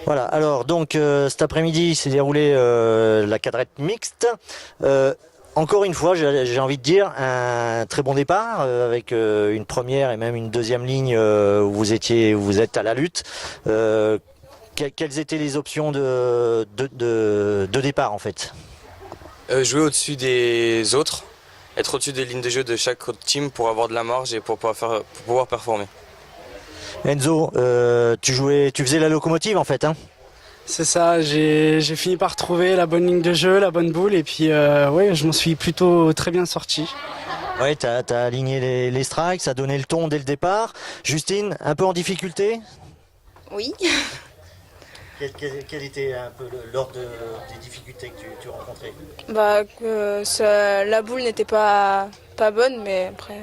Voilà, alors donc cet après-midi s'est déroulé la cadrette mixte. Encore une fois, j'ai envie de dire un très bon départ avec une première et même une deuxième ligne où vous êtes à la lutte. Quelles étaient les options de départ en fait? Jouer au-dessus des autres, être au-dessus des lignes de jeu de chaque autre team pour avoir de la marge et pour pouvoir performer. Enzo, tu faisais la locomotive en fait, hein? C'est ça, j'ai fini par trouver la bonne ligne de jeu, la bonne boule, et puis ouais, je m'en suis plutôt très bien sorti. Ouais, t'as aligné les strikes, ça a donné le ton dès le départ. Justine, un peu en difficulté? Oui. Quel était un peu l'ordre des difficultés que tu rencontrais? Bah, la boule n'était pas bonne, mais après.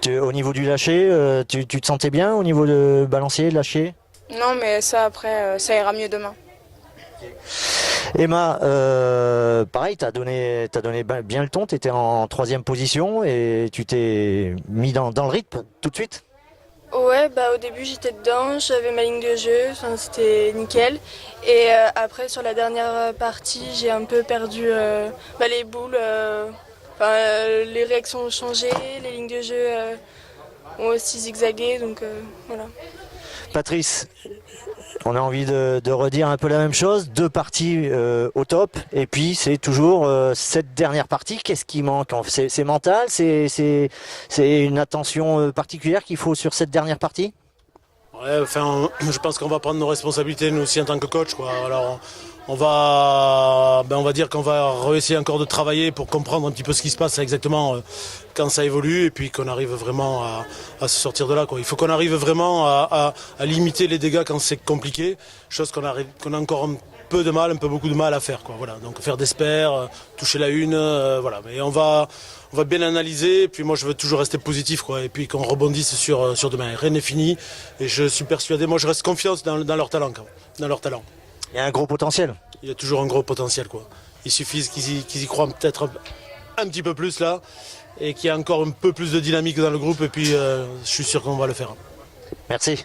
Au niveau du lâcher, tu te sentais bien au niveau de balancier, lâcher? Non, mais ça, après, ça ira mieux demain. Emma, pareil, t'as donné bien le ton, tu étais en troisième position et tu t'es mis dans le rythme tout de suite? Ouais, bah au début j'étais dedans, j'avais ma ligne de jeu, enfin c'était nickel. Et après sur la dernière partie j'ai un peu perdu les boules, les réactions ont changé, les lignes de jeu ont aussi zigzagué, donc voilà. Patrice, on a envie de redire un peu la même chose, deux parties au top, et puis c'est toujours cette dernière partie, qu'est-ce qui manque? C'est mental, c'est une attention particulière qu'il faut sur cette dernière partie? Ouais, enfin, je pense qu'on va prendre nos responsabilités nous aussi en tant que coach, quoi. Alors, on va dire qu'on va essayer encore de travailler pour comprendre un petit peu ce qui se passe exactement quand ça évolue et puis qu'on arrive vraiment à se sortir de là, quoi. Il faut qu'on arrive vraiment à limiter les dégâts quand c'est compliqué, chose qu'on a encore un peu de mal, un peu beaucoup de mal à faire, quoi. Voilà, donc faire des spares, toucher la une, voilà. Mais on va bien analyser, et puis moi je veux toujours rester positif, quoi, et puis qu'on rebondisse sur demain. Rien n'est fini, et je suis persuadé, moi je reste confiance dans leur talent, quoi, dans leur talent. Il y a un gros potentiel. Il y a toujours un gros potentiel, quoi. Il suffit qu'ils y croient peut-être un petit peu plus là, et qu'il y a encore un peu plus de dynamique dans le groupe, et puis je suis sûr qu'on va le faire. Merci.